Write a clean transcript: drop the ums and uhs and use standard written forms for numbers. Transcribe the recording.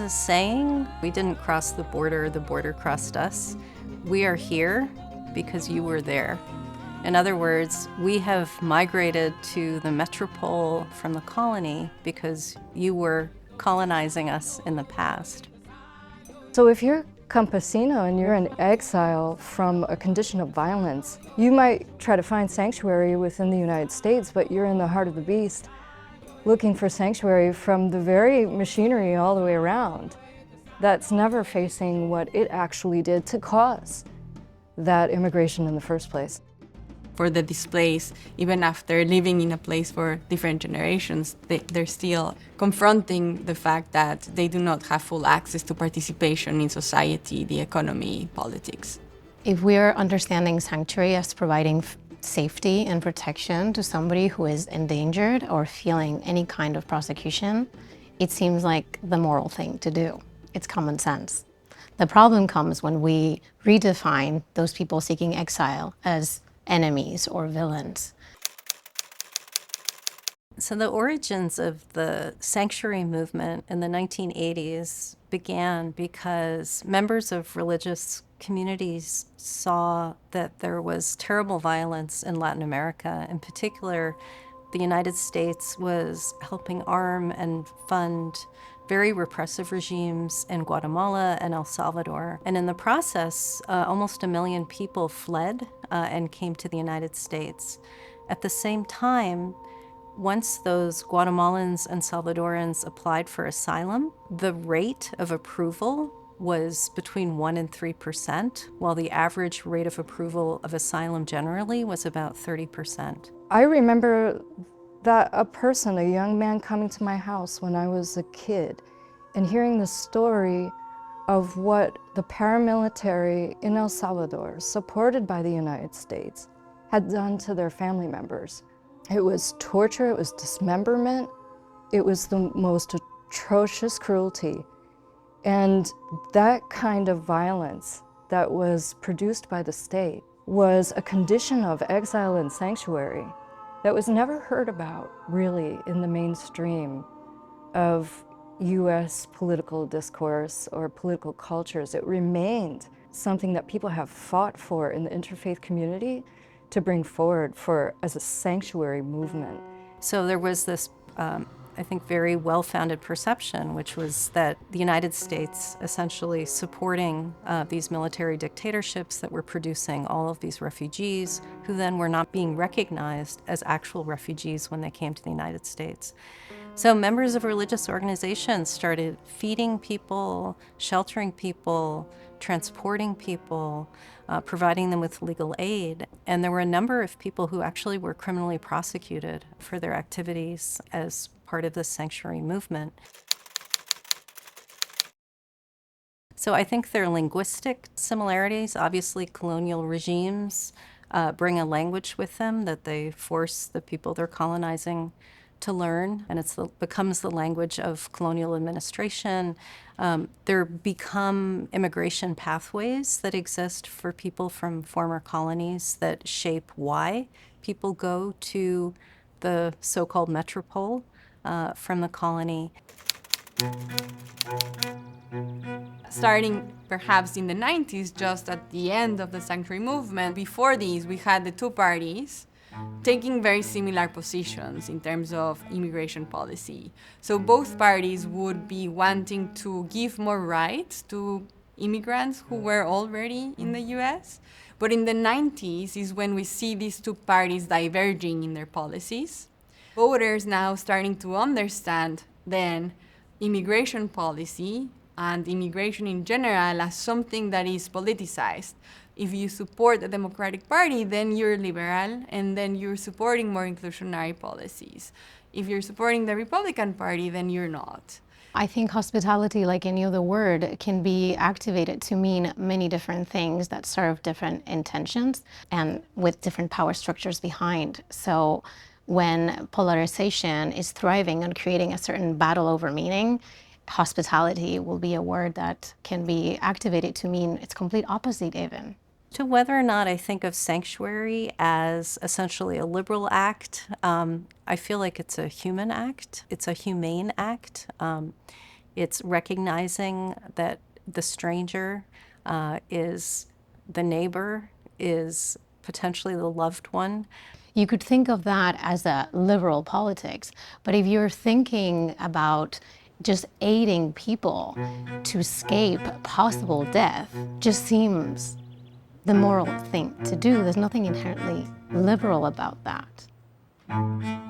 a saying, we didn't cross the border crossed us. We are here because you were there. In other words, we have migrated to the metropole from the colony because you were colonizing us in the past. So if you're campesino and you're in exile from a condition of violence, you might try to find sanctuary within the United States, but you're in the heart of the beast, looking for sanctuary from the very machinery all the way around that's never facing what it actually did to cause that immigration in the first place. For the displaced, even after living in a place for different generations, they're still confronting the fact that they do not have full access to participation in society, the economy, politics. If we're understanding sanctuary as providing safety and protection to somebody who is endangered or feeling any kind of prosecution, it seems like the moral thing to do. It's common sense. The problem comes when we redefine those people seeking exile as enemies or villains. So the origins of the sanctuary movement in the 1980s began because members of religious communities saw that there was terrible violence in Latin America. In particular, the United States was helping arm and fund very repressive regimes in Guatemala and El Salvador. And in the process, almost 1 million people fled and came to the United States. At the same time, once those Guatemalans and Salvadorans applied for asylum, the rate of approval was between 1% and 3%, while the average rate of approval of asylum generally was about 30%. I remember that a young man coming to my house when I was a kid and hearing the story of what the paramilitary in El Salvador, supported by the United States, had done to their family members. It was torture, it was dismemberment, it was the most atrocious cruelty. And that kind of violence that was produced by the state was a condition of exile and sanctuary that was never heard about, really, in the mainstream of US political discourse or political cultures. It remained something that people have fought for in the interfaith community to bring forward as a sanctuary movement. So there was this, I think, very well-founded perception, which was that the United States essentially supporting these military dictatorships that were producing all of these refugees who then were not being recognized as actual refugees when they came to the United States. So members of religious organizations started feeding people, sheltering people, transporting people, providing them with legal aid. And there were a number of people who actually were criminally prosecuted for their activities as part of the sanctuary movement. So I think there are linguistic similarities. Obviously, colonial regimes bring a language with them that they force the people they're colonizing to learn, and it becomes the language of colonial administration. There become immigration pathways that exist for people from former colonies that shape why people go to the so-called metropole from the colony. Starting perhaps in the 90s, just at the end of the sanctuary movement, before these we had the two parties taking very similar positions in terms of immigration policy. So both parties would be wanting to give more rights to immigrants who were already in the US. But in the 90s is when we see these two parties diverging in their policies. Voters now starting to understand then immigration policy and immigration in general as something that is politicized. If you support the Democratic Party, then you're liberal, and then you're supporting more inclusionary policies. If you're supporting the Republican Party, then you're not. I think hospitality, like any other word, can be activated to mean many different things that serve different intentions and with different power structures behind. So when polarization is thriving and creating a certain battle over meaning, hospitality will be a word that can be activated to mean its complete opposite even. To whether or not I think of sanctuary as essentially a liberal act, I feel like it's a human act. It's a humane act. It's recognizing that the stranger is the neighbor, is potentially the loved one. You could think of that as a liberal politics, but if you're thinking about just aiding people to escape possible death, just seems the moral thing to do. There's nothing inherently liberal about that.